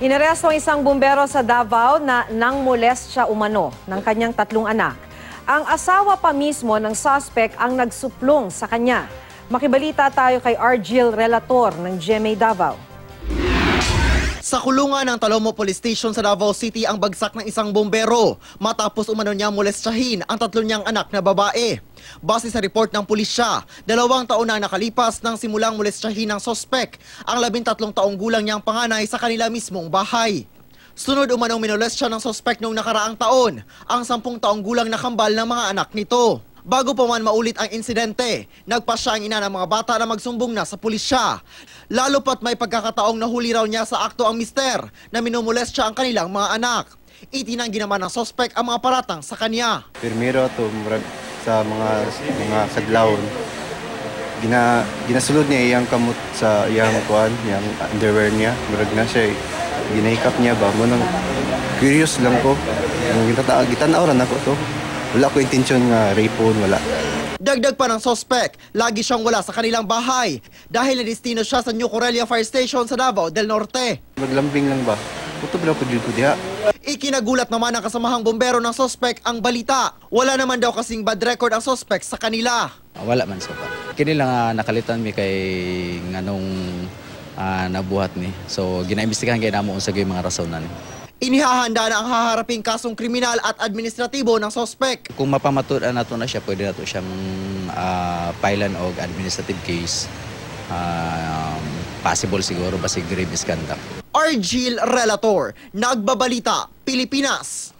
Inaresto ang isang bumbero sa Davao na nangmolestya umano ng kanyang 3 anak. Ang asawa pa mismo ng suspect ang nagsuplong sa kanya. Makibalita tayo kay Argil Relator ng GMA Davao. Sa kulungan ng Talomo Police Station sa Davao City ang bagsak ng isang bumbero matapos umano niya molestyahin ang 3 niyang anak na babae. Base sa report ng pulisya, 2 taon na nakalipas nang simulang molestyahin ng sospek ang 13 taong gulang niyang panganay sa kanila mismong bahay. Sunod umanong minolestya ng sospek noong nakaraang taon ang 10 taong gulang na kambal ng mga anak nito. Bago pa man maulit ang insidente, nagpasya ang ina ng mga bata na magsumbong na sa pulisya. Lalo pat may pagkakataong nahuli raw niya sa akto ang mister na minumolestya ang kanilang mga anak. Itinanggi naman ng sospek ang mga paratang sa kanya. Pirmiro to sa mga kadlawon. Ginasulod niya iyang kamot sa iyang kuan, iyang underwear niya. Murag na siya, ginahikap niya ba mo nang curious lang ko. Ang gitanaw-ran ako to. Wala ko intensyon nga rapon, wala. Dagdag pa ng sospek, lagi siyang wala sa kanilang bahay dahil nadistino siya sa New Corellia Fire Station sa Davao del Norte. Maglambing lang ba? Putob lang po dito diha. Ikinagulat naman ng kasamahang bombero ng sospek ang balita. Wala naman daw kasing bad record ang sospek sa kanila. Wala man so far. Kini lang nakalitan mi kay nganong nabuhat ni. So ginaimbestigahan kay namo unsa gyud mga rason na ni. Inihahanda na ang haharaping kasong kriminal at administratibo ng sospek. Kung mapamatudan nato na siya, pwede nato siyang filean og administrative case. Possible siguro basig grave misconduct. Argil Relator, Nagbabalita, Pilipinas.